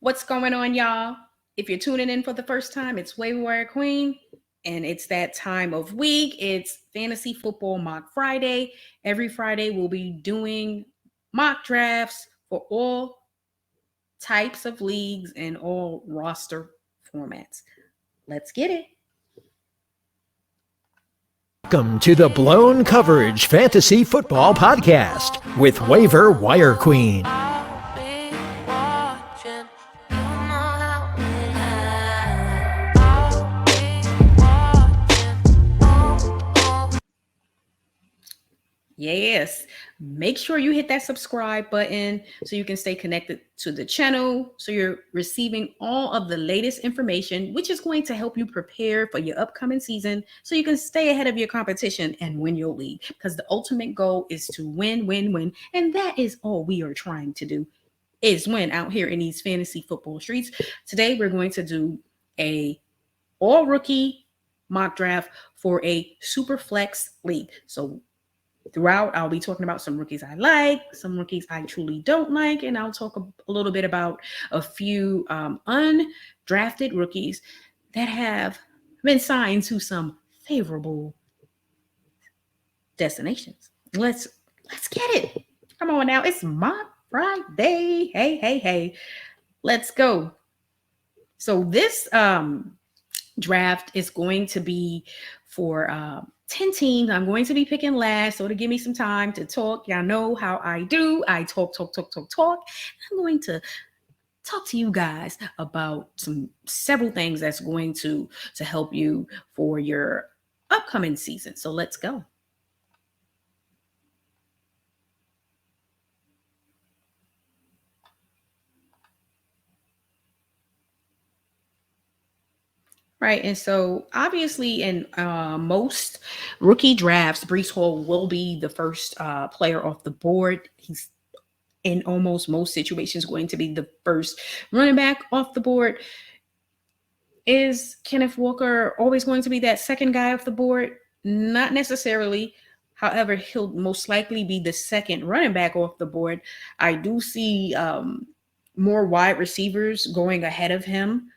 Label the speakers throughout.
Speaker 1: What's going on, y'all? If you're tuning in for the first time, it's Waiver Wire Queen, and it's that time of week. It's Fantasy Football Mock Friday. Every Friday, we'll be doing mock drafts for all types of leagues and all roster formats. Let's get it.
Speaker 2: Welcome to the Blown Coverage Fantasy Football Podcast with Waiver Wire Queen.
Speaker 1: Yes, make sure you hit that subscribe button so you can stay connected to the channel, so you're receiving all of the latest information, which is going to help you prepare for your upcoming season so you can stay ahead of your competition and win your league, because the ultimate goal is to win, and that is all we are trying to do, is win out here in these fantasy football streets. Today we're going to do a all rookie mock draft for a Superflex league. So throughout, I'll be talking about some rookies I like, some rookies I truly don't like, and I'll talk a little bit about a few undrafted rookies that have been signed to some favorable destinations. Let's get it. Come on now, it's Mock Friday. Hey. Let's go. So this draft is going to be for 10 teams. I'm going to be picking last, so to give me some time to talk. Y'all know how I do. I talk. I'm going to talk to you guys about several things that's going to help you for your upcoming season. So let's go. Right, and so obviously in most rookie drafts, Breece Hall will be the first player off the board. He's in almost most situations going to be the first running back off the board. Is Kenneth Walker always going to be that second guy off the board? Not necessarily. However, he'll most likely be the second running back off the board. I do see more wide receivers going ahead of him.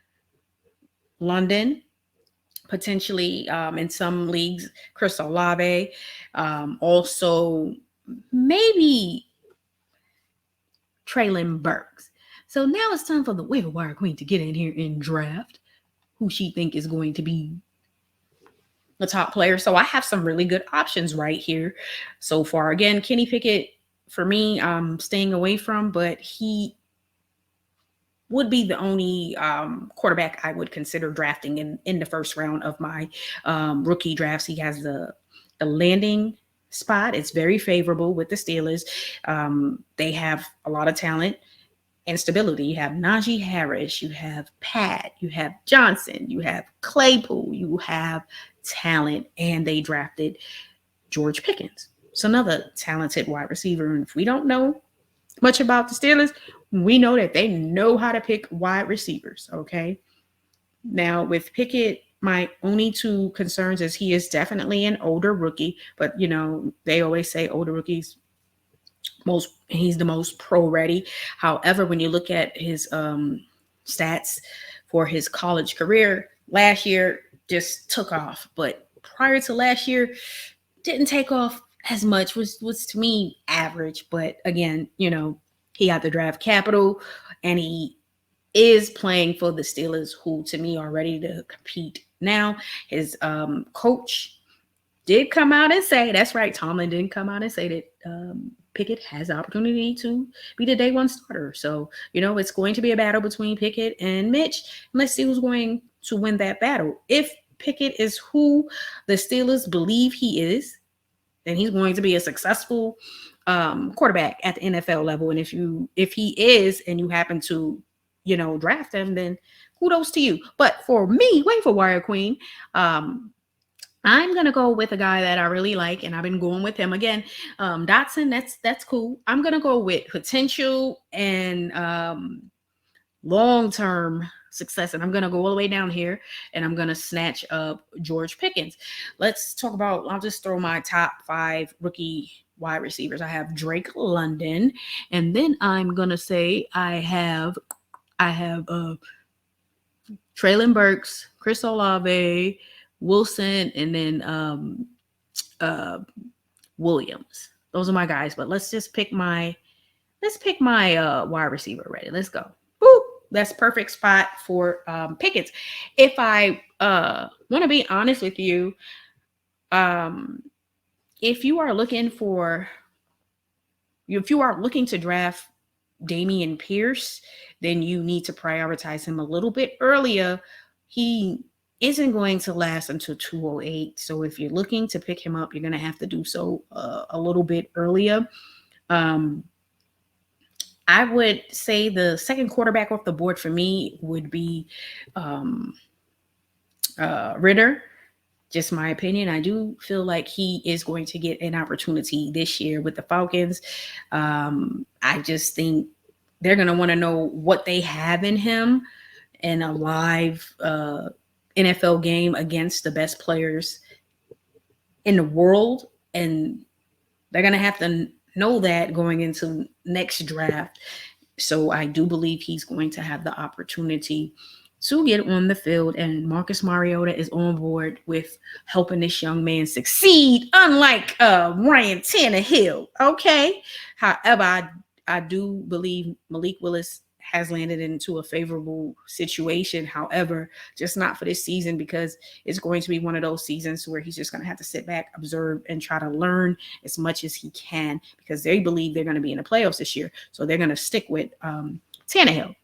Speaker 1: London, potentially in some leagues, Chris Olave, also maybe Traylon Burks. So now it's time for the waiver wire queen to get in here and draft who she think is going to be the top player. So I have some really good options right here so far. Again, Kenny Pickett, for me, I'm staying away from, but he would be the only quarterback I would consider drafting in the first round of my rookie drafts. He has the landing spot. It's very favorable with the Steelers. They have a lot of talent and stability. You have Najee Harris, you have Pat, you have Johnson, you have Claypool, you have talent, and they drafted George Pickens. It's another talented wide receiver. And if we don't know much about the Steelers, we know that they know how to pick wide receivers, okay? Now, with Pickett, my only two concerns is he is definitely an older rookie, but, you know, they always say older rookies, he's the most pro-ready. However, when you look at his stats for his college career, last year just took off. But prior to last year, didn't take off as much, was to me average. But again, you know, he got the draft capital, and he is playing for the Steelers, who to me are ready to compete. Now, his coach did come out and say, that's right, Tomlin didn't come out and say that Pickett has the opportunity to be the day one starter. So, you know, it's going to be a battle between Pickett and Mitch. And let's see who's going to win that battle. If Pickett is who the Steelers believe he is, then he's going to be a successful quarterback at the NFL level. And if he is, and you happen to, you know, draft him, then kudos to you. But for me, waiver wire queen, I'm going to go with a guy that I really like, and I've been going with him again. Dotson, that's cool. I'm going to go with potential and long-term success, and I'm going to go all the way down here, and I'm going to snatch up George Pickens. Let's talk about, I'll just throw my top 5 rookie wide receivers. I have Drake London, and then I'm going to say I have I have Traylon Burks, Chris Olave, Wilson, and then Williams. Those are my guys. But let's pick my wide receiver ready. Let's go. Boop. That's perfect spot for Pickens. If I want to be honest with you, if you are looking to draft Dameon Pierce, then you need to prioritize him a little bit earlier. He isn't going to last until 208. So if you're looking to pick him up, you're going to have to do so a little bit earlier. I would say the second quarterback off the board for me would be Ritter. Just my opinion. I do feel like he is going to get an opportunity this year with the Falcons. I just think they're going to want to know what they have in him in a live NFL game against the best players in the world. And they're going to have to know that going into next draft. So I do believe he's going to have the opportunity to get on the field, and Marcus Mariota is on board with helping this young man succeed, unlike Ryan Tannehill. Okay. However, I do believe Malik Willis has landed into a favorable situation. However, just not for this season, because it's going to be one of those seasons where he's just going to have to sit back, observe, and try to learn as much as he can, because they believe they're going to be in the playoffs this year. So they're going to stick with Tannehill.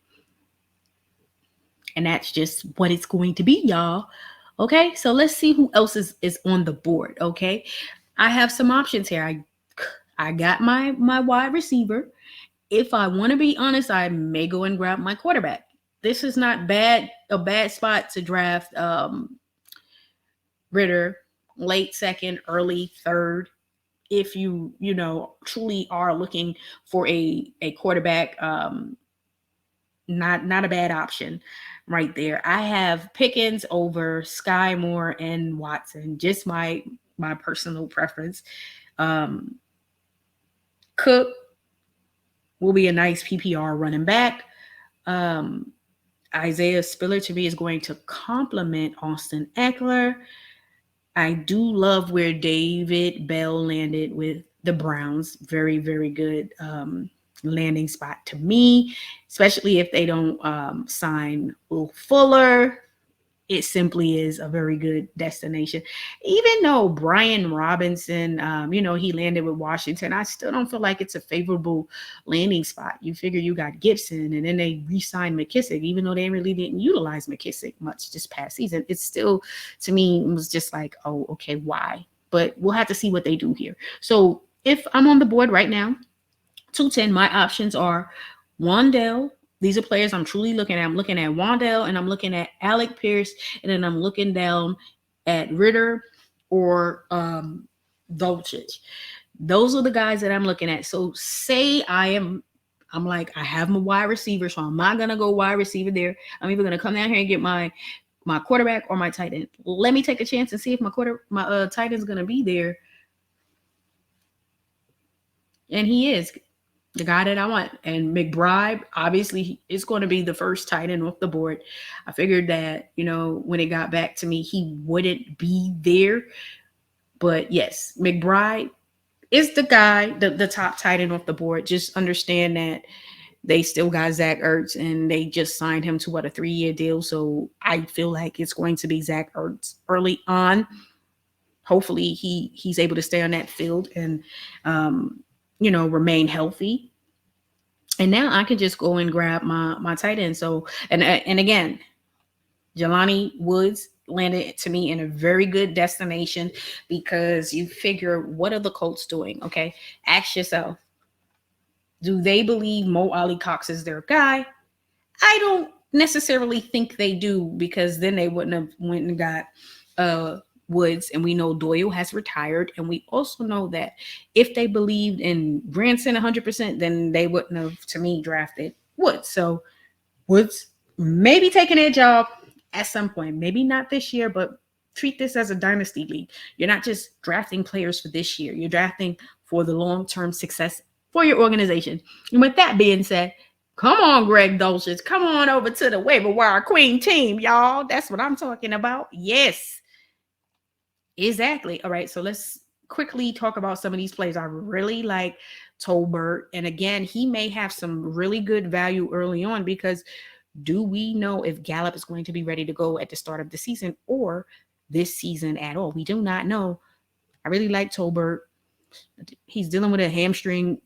Speaker 1: And that's just what it's going to be, y'all. Okay, so let's see who else is on the board. Okay, I have some options here. I got my wide receiver. If I want to be honest, I may go and grab my quarterback. This is not a bad spot to draft Ritter, late second, early third. If you truly are looking for a quarterback, not a bad option right there. I have Pickens over Sky Moore and Watson, just my personal preference. Cook will be a nice PPR running back. Isaiah Spiller to me is going to complement Austin Eckler. I do love where David Bell landed with the Browns. Very, very good landing spot to me, especially if they don't sign Will Fuller. It simply is a very good destination. Even though Brian Robinson, he landed with Washington, I still don't feel like it's a favorable landing spot. You figure you got Gibson, and then they re-signed McKissick, even though they really didn't utilize McKissick much this past season. It's still, to me, it was just like, oh, okay, why? But we'll have to see what they do here. So if I'm on the board right now, 210, my options are Wan'Dale. These are players I'm truly looking at. I'm looking at Wan'Dale, and I'm looking at Alec Pierce, and then I'm looking down at Ritter or Dolchich. Those are the guys that I'm looking at. So say I'm like, I have my wide receiver, so I'm not gonna go wide receiver there. I'm either gonna come down here and get my quarterback or my tight end. Let me take a chance and see if my tight end's gonna be there. And he is the guy that I want. And McBride, obviously, is going to be the first tight end off the board. I figured that, when it got back to me, he wouldn't be there. But yes, McBride is the guy, the top tight end off the board. Just understand that they still got Zach Ertz, and they just signed him to a 3-year deal. So I feel like it's going to be Zach Ertz early on. Hopefully he's able to stay on that field and remain healthy. And now I can just go and grab my tight end. So, and again, Jelani Woods landed to me in a very good destination, because you figure, what are the Colts doing? Okay. Ask yourself, do they believe Mo Ali Cox is their guy? I don't necessarily think they do, because then they wouldn't have went and got Woods, and we know Doyle has retired, and we also know that if they believed in Granson 100%, then they wouldn't have, to me, drafted Woods. So Woods maybe taking their job at some point, maybe not this year, but treat this as a dynasty league. You're not just drafting players for this year, you're drafting for the long-term success for your organization. And with that being said, Come on, Greg Dulcich. Come on over to the waiver wire queen team, y'all. That's what I'm talking about. Yes, exactly. All right, so let's quickly talk about some of these plays. I really like Tolbert. And again, he may have some really good value early on because do we know if Gallup is going to be ready to go at the start of the season or this season at all? We do not know. I really like Tolbert. He's dealing with a hamstring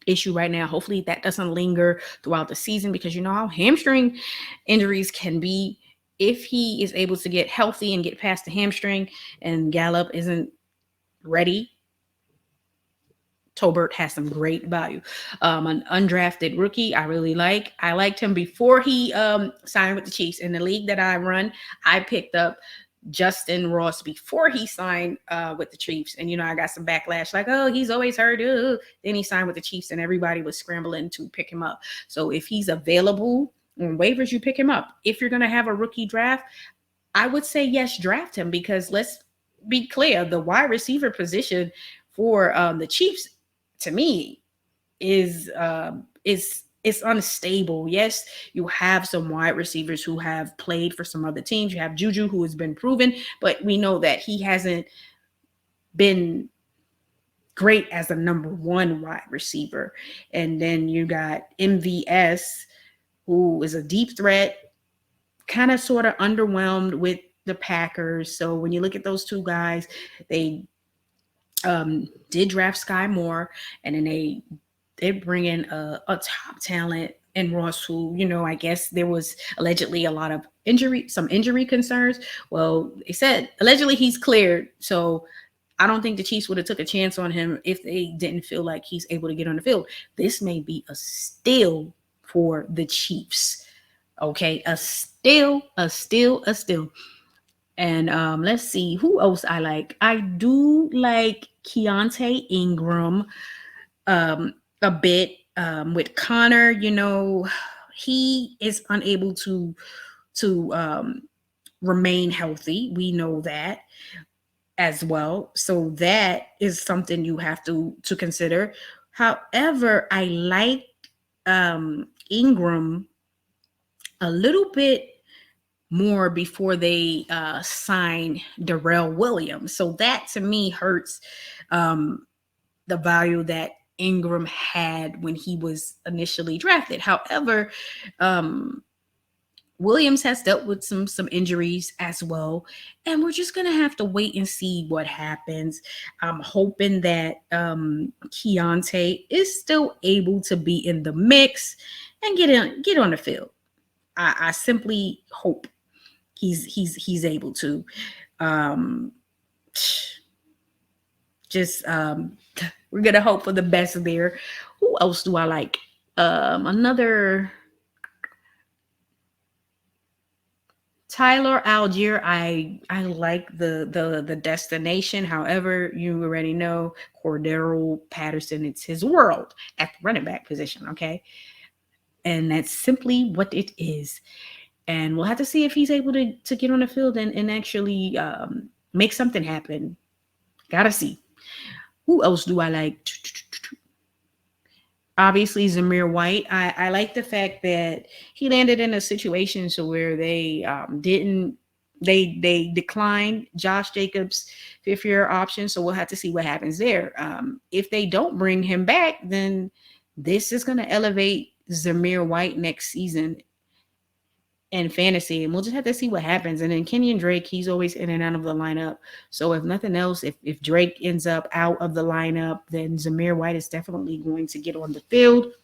Speaker 1: issue right now. Hopefully that doesn't linger throughout the season because you know how hamstring injuries can be. If he is able to get healthy and get past the hamstring and Gallup isn't ready, Tolbert has some great value. An undrafted rookie I really like. I liked him before he signed with the Chiefs. In the league that I run, I picked up Justin Ross before he signed with the Chiefs. And, you know, I got some backlash like, oh, he's always hurt. Then he signed with the Chiefs and everybody was scrambling to pick him up. So if he's available on waivers, you pick him up. If you're going to have a rookie draft, I would say, yes, draft him because let's be clear. The wide receiver position for the Chiefs, to me, is it's unstable. Yes, you have some wide receivers who have played for some other teams. You have Juju, who has been proven, but we know that he hasn't been great as a number one wide receiver. And then you got MVS, who is a deep threat, kind of sort of underwhelmed with the Packers. So when you look at those two guys, they did draft Sky Moore, and then they bring in a top talent in Ross, who, you know, I guess there was allegedly a lot of some injury concerns. Well, they said allegedly he's cleared, so I don't think the Chiefs would have took a chance on him if they didn't feel like he's able to get on the field. This may be a steal for the Chiefs. Okay, a steal. And let's see who else I like. I do like Keontae Ingram a bit with Connor. You know, he is unable to remain healthy. We know that as well. So that is something you have to consider. However, I like Ingram a little bit more before they sign Darrell Williams. So that to me hurts the value that Ingram had when he was initially drafted. However, Williams has dealt with some injuries as well, and we're just gonna have to wait and see what happens. I'm hoping that Keontae is still able to be in the mix and get on the field. I simply hope he's able to. We're gonna hope for the best there. Who else do I like? Another Tyler Algier. I like the destination. However, you already know Cordero Patterson. It's his world at the running back position. Okay, and that's simply what it is. And we'll have to see if he's able to get on the field and actually make something happen. Gotta see. Who else do I like? Obviously, Zamir White. I like the fact that he landed in a situation so where they declined Josh Jacobs' fifth-year option. So we'll have to see what happens there. If they don't bring him back, then this is going to elevate Zamir White next season in fantasy, and we'll just have to see what happens. And then Kenyon Drake, he's always in and out of the lineup. So if nothing else, if Drake ends up out of the lineup, then Zamir White is definitely going to get on the field,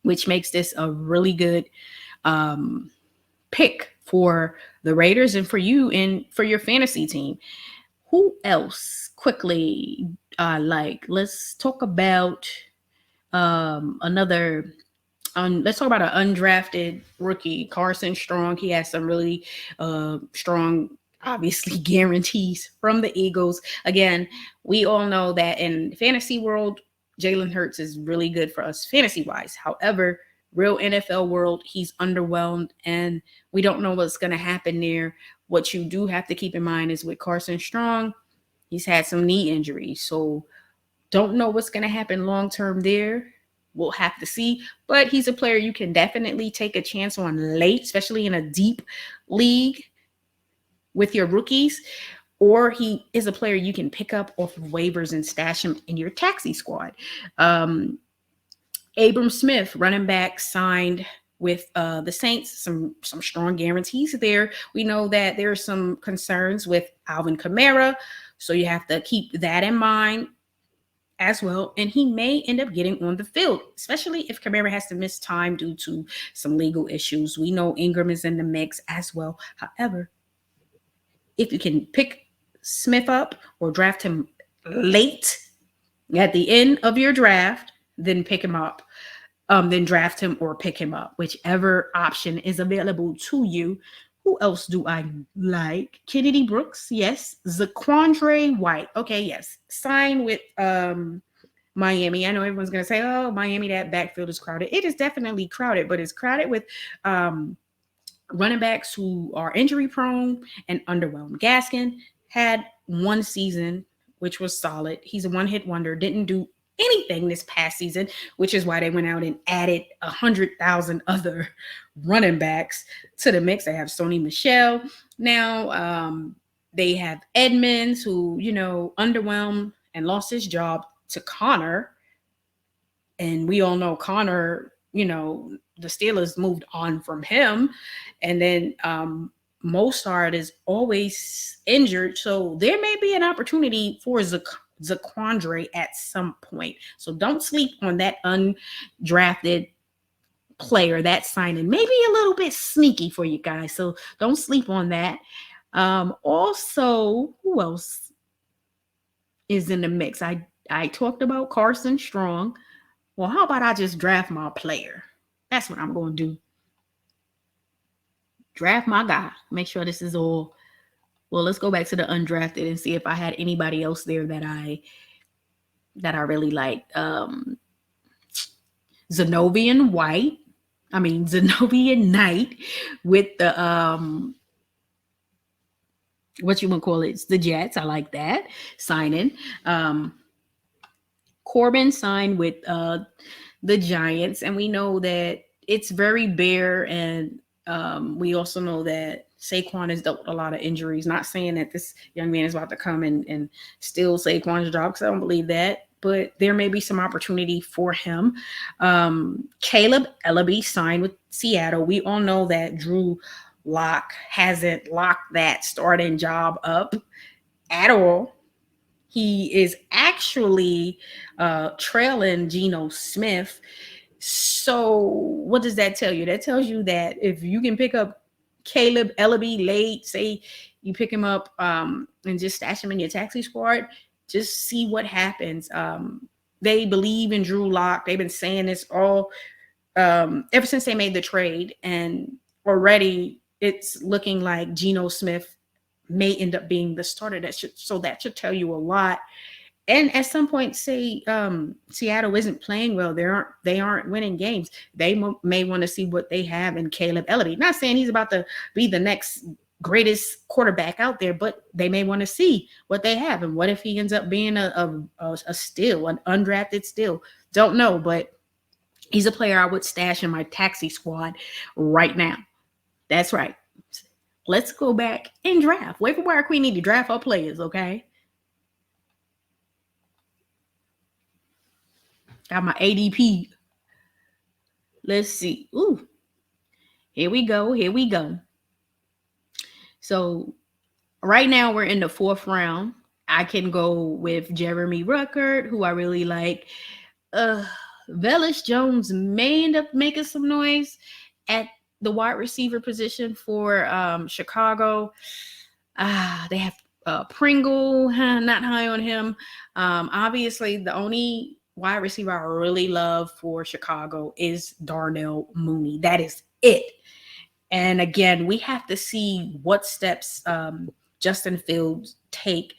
Speaker 1: which makes this a really good pick for the Raiders and for you and for your fantasy team. Who else quickly let's talk about let's talk about an undrafted rookie, Carson Strong. He has some really strong, obviously, guarantees from the Eagles. Again, we all know that in fantasy world, Jalen Hurts is really good for us fantasy-wise. However, real NFL world, he's underwhelmed, and we don't know what's going to happen there. What you do have to keep in mind is with Carson Strong, he's had some knee injuries. So don't know what's going to happen long-term there. we'll have to see. But he's a player you can definitely take a chance on late, especially in a deep league with your rookies. Or he is a player you can pick up off of waivers and stash him in your taxi squad. Abram Smith, running back, signed with the Saints. Some strong guarantees there. We know that there are some concerns with Alvin Kamara, so you have to keep that in mind as well. And he may end up getting on the field, especially if Kamara has to miss time due to some legal issues. We know Ingram is in the mix as well. However, if you can pick Smith up or draft him late at the end of your draft, then pick him up. Then draft him or pick him up, whichever option is available to you. Who else do I like? Kennedy Brooks, yes. Zaquandre White, okay, yes. Sign with Miami. I know everyone's going to say, oh, Miami, that backfield is crowded. It is definitely crowded, but it's crowded with running backs who are injury prone and underwhelmed. Gaskin had one season, which was solid. He's a one-hit wonder, didn't do anything this past season, which is why they went out and added 100,000 other running backs to the mix. They have Sony Michel now. They have Edmonds, who, underwhelmed and lost his job to Connor. And we all know Connor, the Steelers moved on from him. And then Mostard is always injured. So there may be an opportunity for Zaquandre at some point. So don't sleep on that undrafted player. That signing maybe a little bit sneaky for you guys. So don't sleep on that. Also, who else is in the mix? I talked about Carson Strong. Well, how about I just draft my player? That's what I'm going to do. Draft my guy. Make sure this is all. Well, let's go back to the undrafted and see if I had anybody else there that I really liked. Zenobian Knight with the what you want to call it? It's the Jets. I like that signing. Corbin signed with the Giants, and we know that it's very bare, and we also know that Saquon has dealt with a lot of injuries. Not saying that this young man is about to come and steal Saquon's job, because I don't believe that, but there may be some opportunity for him. Caleb Ellaby signed with Seattle. We all know that Drew Lock hasn't locked that starting job up at all. He is actually trailing Geno Smith. So what does that tell you? That tells you that if you can pick up Caleb Ellaby late, say you pick him up and just stash him in your taxi squad, just see what happens. They believe in Drew Lock. They've been saying this all ever since they made the trade, and already it's looking like Geno Smith may end up being the starter. That should tell you a lot. And at some point, say Seattle isn't playing well, they aren't winning games, they may want to see what they have in Caleb Ellaby. Not saying he's about to be the next greatest quarterback out there, but they may want to see what they have. And what if he ends up being a steal, an undrafted steal? Don't know, but he's a player I would stash in my taxi squad right now. That's right. Let's go back and draft. Waiver Wire Queen need to draft our players, okay? Got my ADP. Let's see. Ooh. Here we go. So right now we're in the 4th round. I can go with Jeremy Ruckert, who I really like. Velus Jones may end up making some noise at the wide receiver position for Chicago. They have Pringle, not high on him. Obviously, the only wide receiver I really love for Chicago is Darnell Mooney. That is it. And again, we have to see what steps Justin Fields take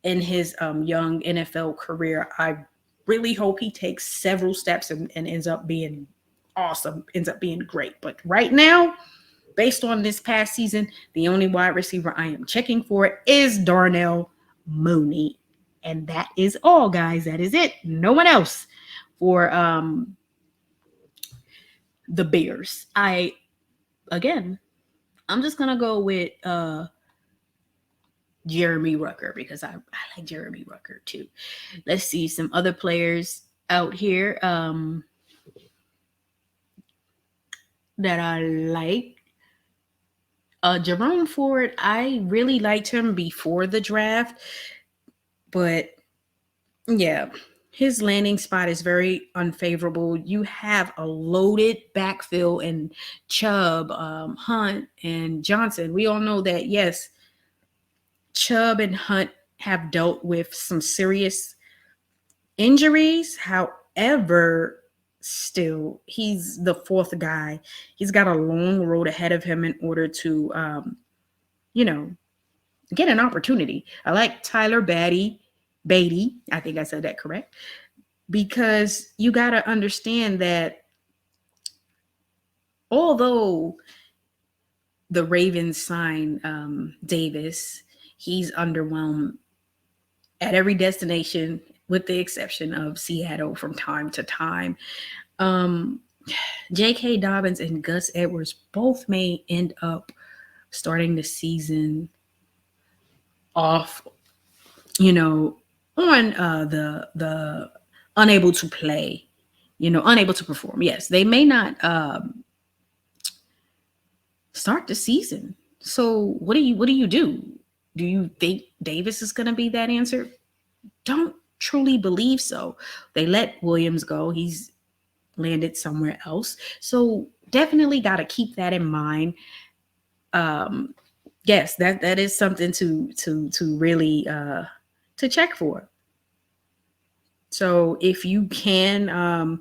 Speaker 1: in his young NFL career. I really hope he takes several steps and ends up being awesome, ends up being great. But right now, based on this past season, the only wide receiver I am checking for is Darnell Mooney. And that is all, guys. That is it. No one else for the Bears. I'm just gonna go with Jeremy Rucker because I like Jeremy Rucker too. Let's see some other players out here that I like. Jerome Ford, I really liked him before the draft, but yeah, his landing spot is very unfavorable. You have a loaded backfield and Chubb, Hunt, and Johnson. We all know that, yes, Chubb and Hunt have dealt with some serious injuries. However, still, he's the fourth guy. He's got a long road ahead of him in order to, get an opportunity. I like Tyler Beatty. I think I said that correct. Because you got to understand that although the Ravens signed Davis, he's underwhelmed at every destination with the exception of Seattle from time to time. J.K. Dobbins and Gus Edwards both may end up starting the season off, on the unable to play, unable to perform. Yes, they may not start the season. So what do you do? Do you think Davis is going to be that answer? Don't truly believe so. They let Williams go. He's landed somewhere else. So definitely got to keep that in mind. Yes, that is something to really to check for. So if you can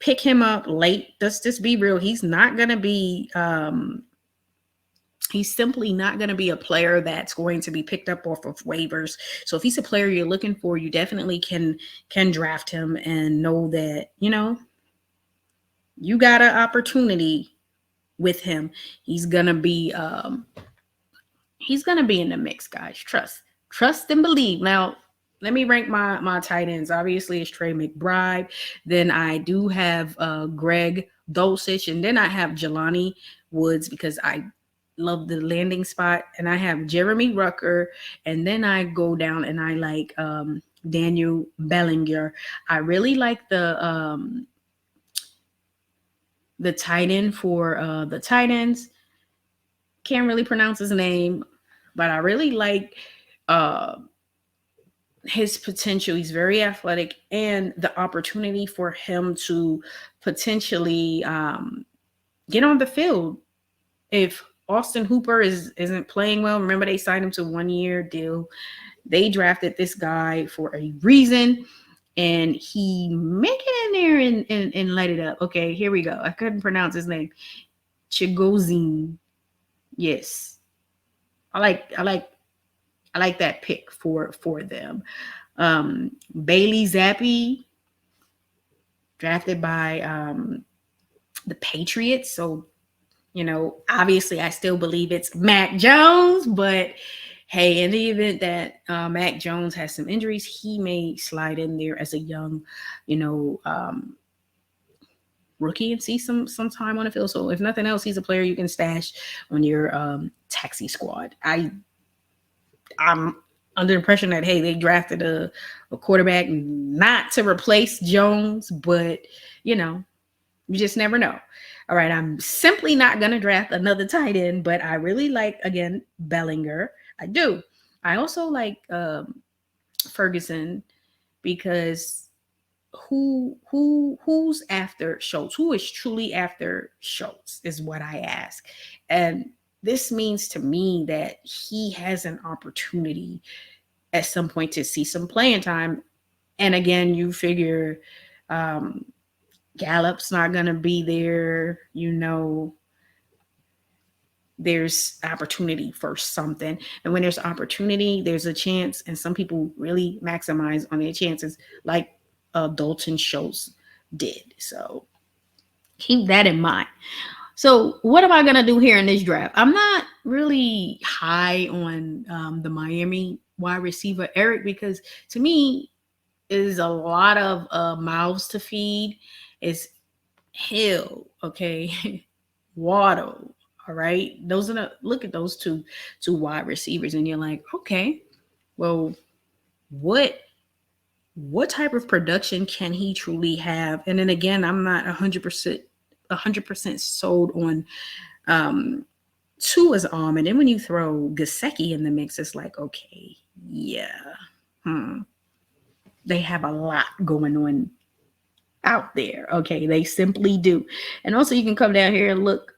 Speaker 1: pick him up late, let's just be real. He's not going to be he's simply not going to be a player that's going to be picked up off of waivers. So if he's a player you're looking for, you definitely can draft him and know that, you got an opportunity with him. He's going to be in the mix, guys. Trust and believe. Now, let me rank my tight ends. Obviously, it's Trey McBride. Then I do have Greg Dulcich, and then I have Jelani Woods because I love the landing spot, and I have Jeremy Rucker, and then I go down and I like Daniel Bellinger. I really like the tight end for the tight ends. Can't really pronounce his name, but I really like his potential. He's very athletic, and the opportunity for him to potentially get on the field if Austin Hooper isn't playing well. Remember, they signed him to a 1-year deal. They drafted this guy for a reason, and he make it in there and light it up. Okay, here we go. I couldn't pronounce his name. Chigozine. Yes, I like that pick for them. Bailey Zappi, drafted by the Patriots. So, obviously I still believe it's Mac Jones, but hey, in the event that Mac Jones has some injuries, he may slide in there as a young, rookie and see some time on the field. So if nothing else, he's a player you can stash on your taxi squad. I'm under the impression that, hey, they drafted a quarterback not to replace Jones, but you just never know. All right, I'm simply not going to draft another tight end, but I really like, again, Bellinger. I do. I also like Ferguson because who's after Schultz? Who is truly after Schultz is what I ask. And this means to me that he has an opportunity at some point to see some playing time. And again, you figure Gallup's not going to be there. There's opportunity for something. And when there's opportunity, there's a chance. And some people really maximize on their chances, like Dalton Schultz did. So keep that in mind. So what am I going to do here in this draft? I'm not really high on the Miami wide receiver, Eric, because to me, is a lot of mouths to feed. It's Hill, okay, Waddle. All right, those are look at those two wide receivers, and you're like, okay, well, what type of production can he truly have? And then again, I'm not 100% sold on Tua's arm, and then when you throw Gesicki in the mix, it's like, okay, yeah, they have a lot going on out there. Okay, they simply do. And also, you can come down here and look.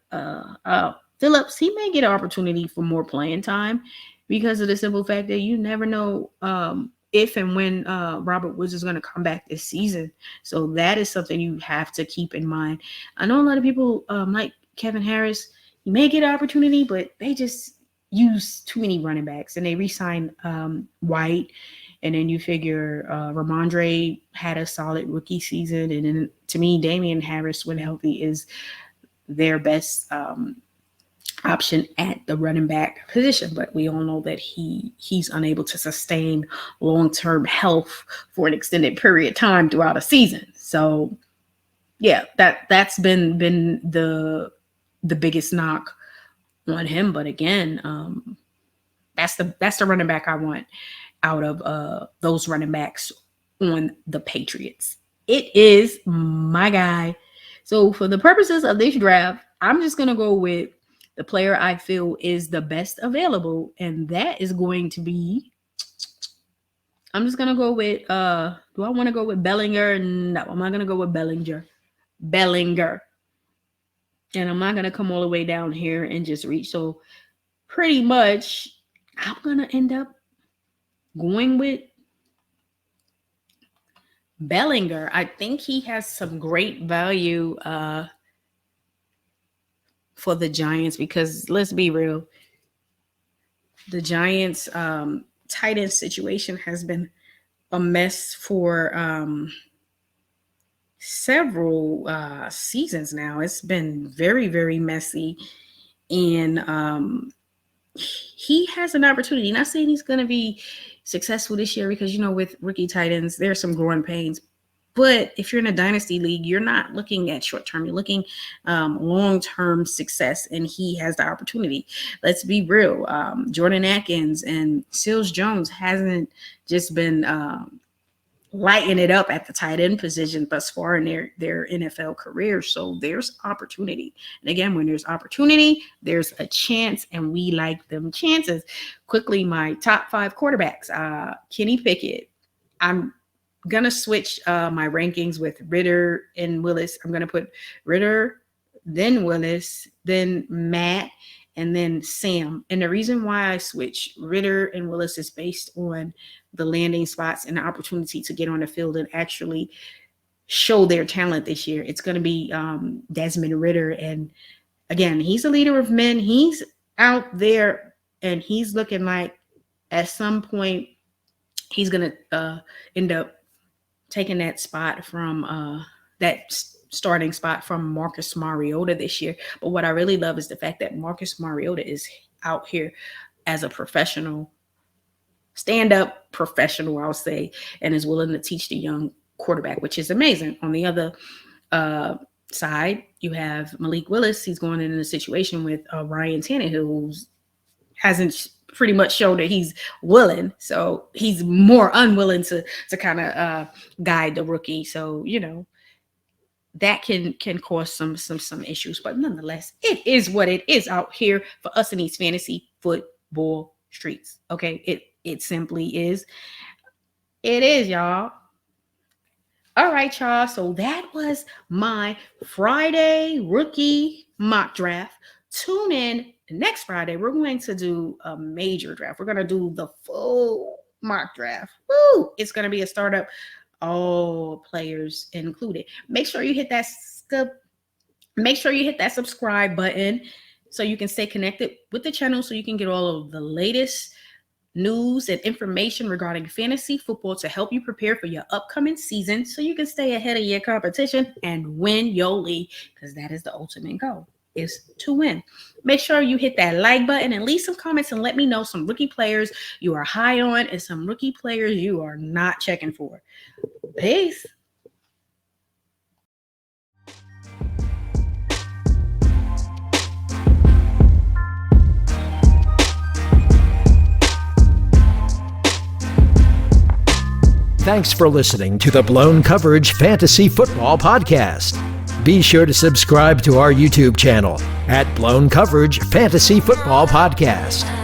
Speaker 1: Phillips, he may get an opportunity for more playing time because of the simple fact that you never know if and when Robert Woods is going to come back this season. So that is something you have to keep in mind. I know a lot of people like Kevin Harris. He may get an opportunity, but they just use too many running backs, and they re-signed White. And then you figure Ramondre had a solid rookie season. And then to me, Damian Harris, when healthy, is their best option at the running back position. But we all know that he's unable to sustain long-term health for an extended period of time throughout a season. So yeah, that's been the biggest knock on him. But again, that's the running back I want out of those running backs on the Patriots. It is my guy. So for the purposes of this draft, I'm just going to go with the player I feel is the best available, and that is going to be, I'm just going to go with, do I want to go with Bellinger? No, I'm not going to go with Bellinger. And I'm not going to come all the way down here and just reach. So pretty much, I'm going to end up going with Bellinger. I think he has some great value for the Giants because let's be real, the Giants tight end situation has been a mess for several seasons now. It's been very, very messy, and he has an opportunity. Not saying he's going to be successful this year because, with rookie tight ends, there's some growing pains. But if you're in a dynasty league, you're not looking at short term. You're looking long-term success, and he has the opportunity. Let's be real. Jordan Atkins and Seals Jones hasn't just been lighting it up at the tight end position thus far in their NFL career. So there's opportunity. And again, when there's opportunity, there's a chance, and we like them chances. Quickly, my top 5 quarterbacks. Kenny Pickett. I'm going to switch my rankings with Ritter and Willis. I'm going to put Ritter, then Willis, then Matt, and then Sam. And the reason why I switch Ritter and Willis is based on the landing spots and the opportunity to get on the field and actually show their talent this year. It's going to be Desmond Ritter. And again, he's a leader of men. He's out there, and he's looking like at some point he's going to end up taking that spot from that starting spot from Marcus Mariota this year. But what I really love is the fact that Marcus Mariota is out here as a professional, stand-up professional, I'll say, and is willing to teach the young quarterback, which is amazing. On the other side, you have Malik Willis. He's going in a situation with Ryan Tannehill, who hasn't pretty much shown that he's willing. So he's more unwilling to kind of guide the rookie. So, that can cause some issues, but nonetheless, it is what it is out here for us in these fantasy football streets. Okay, it simply is. It is, y'all. All right, y'all. So that was my Friday rookie mock draft. Tune in next Friday. We're going to do a major draft. We're going to do the full mock draft. Woo! It's going to be a startup, all players included. Make sure you hit that subscribe button so you can stay connected with the channel, so you can get all of the latest news and information regarding fantasy football to help you prepare for your upcoming season, so you can stay ahead of your competition and win your league, because that is the ultimate goal, is to win. Make sure you hit that like button and leave some comments and let me know some rookie players you are high on and some rookie players you are not checking for. Peace.
Speaker 2: Thanks for listening to the Blown Coverage Fantasy Football Podcast. Be sure to subscribe to our YouTube channel at Blown Coverage Fantasy Football Podcast.